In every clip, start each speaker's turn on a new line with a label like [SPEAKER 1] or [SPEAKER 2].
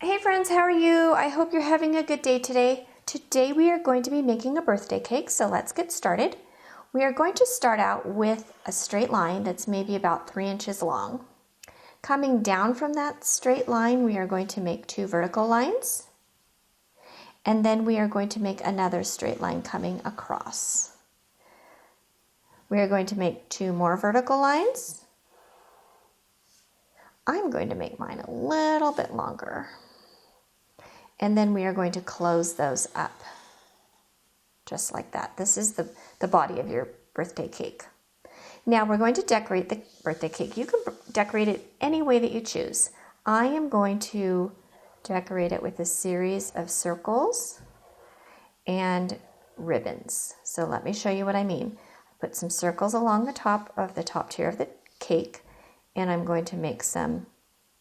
[SPEAKER 1] Hey friends, how are you? I hope you're having a good day today. Today we are going to be making a birthday cake, so let's get started. We are going to start out with a straight line that's maybe about 3 inches long. Coming down from that straight line, we are going to make 2 vertical lines. And then we are going to make another straight line coming across. We are going to make 2 more vertical lines. I'm going to make mine a little bit longer. And then we are going to close those up, just like that. This is the body of your birthday cake. Now we're going to decorate the birthday cake. You can decorate it any way that you choose. I am going to decorate it with a series of circles and ribbons. So let me show you what I mean. Put some circles along the top tier of the cake, and I'm going to make some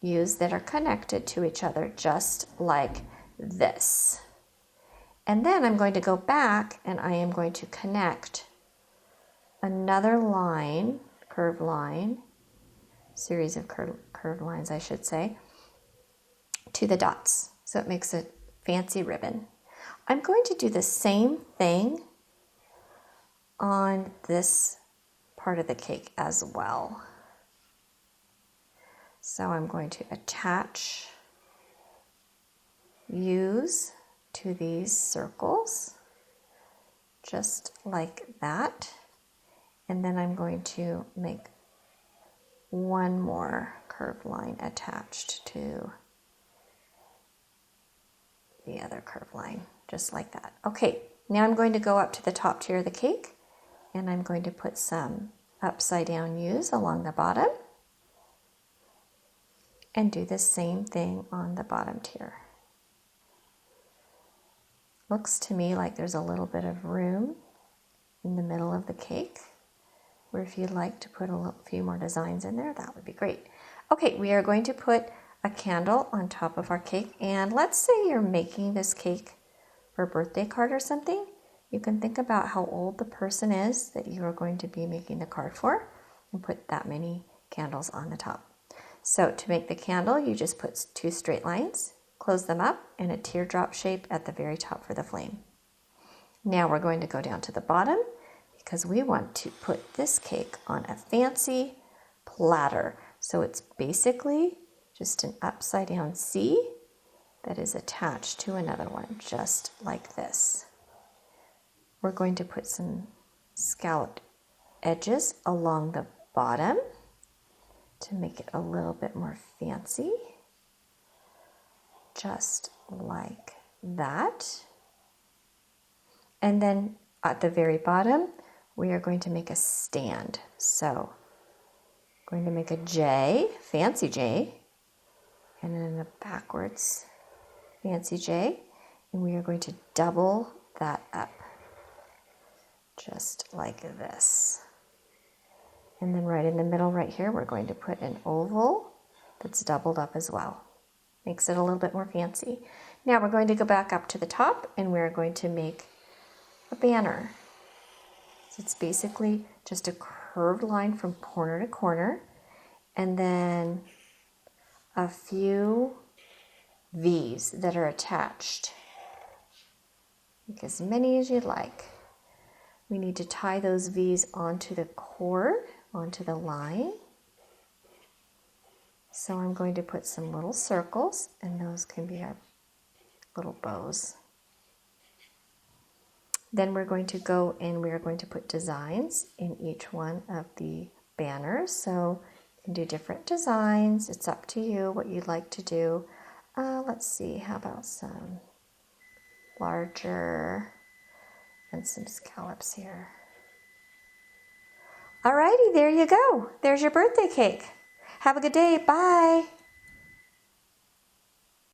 [SPEAKER 1] U's that are connected to each other, just like this. And then I'm going to go back and I am going to connect another line, curved line, series of curved lines I should say, to the dots. So it makes a fancy ribbon. I'm going to do the same thing on this part of the cake as well. So I'm going to attach U's to these circles, just like that. And then I'm going to make one more curved line attached to the other curved line, just like that. Okay, now I'm going to go up to the top tier of the cake, and I'm going to put some upside down U's along the bottom, and do the same thing on the bottom tier. Looks to me like there's a little bit of room in the middle of the cake, where if you'd like to put a few more designs in there, that would be great. Okay, we are going to put a candle on top of our cake, and let's say you're making this cake for a birthday card or something. You can think about how old the person is that you are going to be making the card for, and put that many candles on the top. So to make the candle, you just put 2 straight lines, close them up, and a teardrop shape at the very top for the flame. Now we're going to go down to the bottom because we want to put this cake on a fancy platter. So it's basically just an upside down C that is attached to another one, just like this. We're going to put some scalloped edges along the bottom to make it a little bit more fancy, just like that. And then at the very bottom, we are going to make a stand. So I'm going to make a J, fancy J, and then a backwards fancy J, and we are going to double that up, just like this. And then right in the middle right here, we're going to put an oval that's doubled up as well. Makes it a little bit more fancy. Now we're going to go back up to the top, and we're going to make a banner. So it's basically just a curved line from corner to corner, and then a few V's that are attached. Make as many as you'd like. We need to tie those V's onto the cord, onto the line. So I'm going to put some little circles, and those can be our little bows. Then we're going to go and we're going to put designs in each one of the banners. So you can do different designs. It's up to you what you'd like to do. Let's see, how about some larger and some scallops here. Alrighty, there you go. There's your birthday cake. Have a good day. Bye.